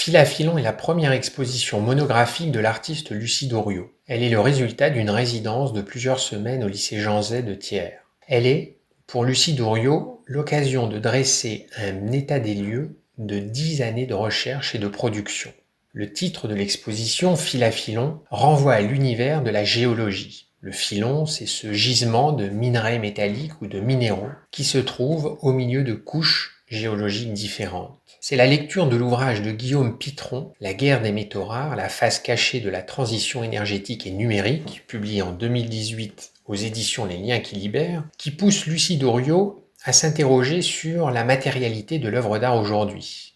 Fil à filon est la première exposition monographique de l'artiste Lucie Doriot. Elle est le résultat d'une résidence de plusieurs semaines au lycée Jean Zay de Thiers. Elle est, pour Lucie Doriot, l'occasion de dresser un état des lieux de 10 années de recherche et de production. Le titre de l'exposition, Fil à filon, renvoie à l'univers de la géologie. Le filon, c'est ce gisement de minerais métalliques ou de minéraux qui se trouve au milieu de couches géologiques différentes. C'est la lecture de l'ouvrage de Guillaume Pitron, La guerre des métaux rares, la face cachée de la transition énergétique et numérique, publié en 2018 aux éditions Les Liens qui libèrent, qui pousse Lucie Doriot à s'interroger sur la matérialité de l'œuvre d'art aujourd'hui.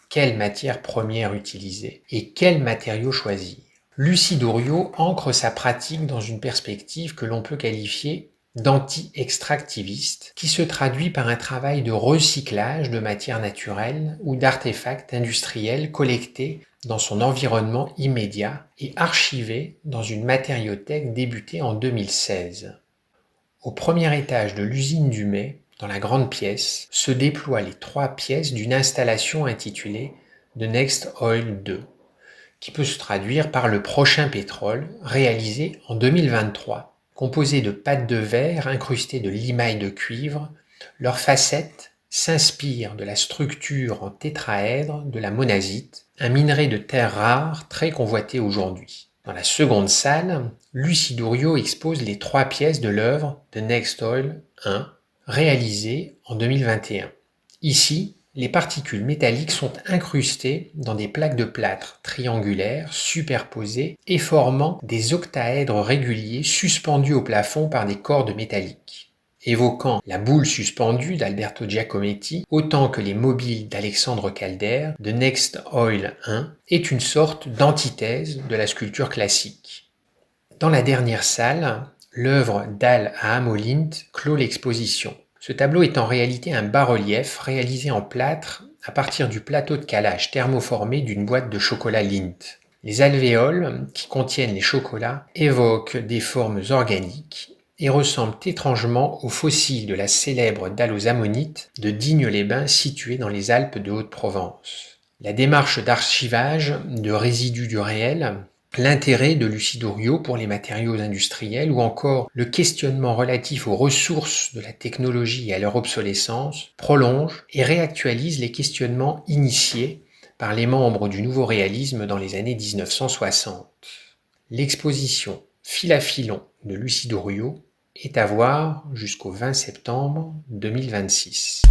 Quelle matière première utiliser et quels matériaux choisir? Lucie Doriot ancre sa pratique dans une perspective que l'on peut qualifier d'anti-extractiviste, qui se traduit par un travail de recyclage de matières naturelles ou d'artefacts industriels collectés dans son environnement immédiat et archivés dans une matériothèque débutée en 2016. Au premier étage de l'usine du May, dans la grande pièce, se déploient les 3 pièces d'une installation intitulée The Next Oil 2, qui peut se traduire par le prochain pétrole, réalisé en 2023. Composés de pâte de verre incrustées de limaille de cuivre, leurs facettes s'inspirent de la structure en tétraèdre de la monazite, un minerai de terre rare très convoité aujourd'hui. Dans la seconde salle, Lucie Doriot expose les 3 pièces de l'œuvre The Next Oil 1, réalisée en 2021. Ici, les particules métalliques sont incrustées dans des plaques de plâtre triangulaires superposées et formant des octaèdres réguliers suspendus au plafond par des cordes métalliques. Évoquant la boule suspendue d'Alberto Giacometti, autant que les mobiles d'Alexandre Calder, The Next Oil 1 est une sorte d'antithèse de la sculpture classique. Dans la dernière salle, l'œuvre d'Al Haamo-Lint clôt l'exposition. Ce tableau est en réalité un bas-relief réalisé en plâtre à partir du plateau de calage thermoformé d'une boîte de chocolat Lindt. Les alvéoles qui contiennent les chocolats évoquent des formes organiques et ressemblent étrangement aux fossiles de la célèbre dalle aux ammonites de Digne-les-Bains située dans les Alpes de Haute-Provence. La démarche d'archivage de résidus du réel, l'intérêt de Lucie Doriot pour les matériaux industriels ou encore le questionnement relatif aux ressources de la technologie et à leur obsolescence prolonge et réactualise les questionnements initiés par les membres du nouveau réalisme dans les années 1960. L'exposition Fil à filon de Lucie Doriot est à voir jusqu'au 20 septembre 2026.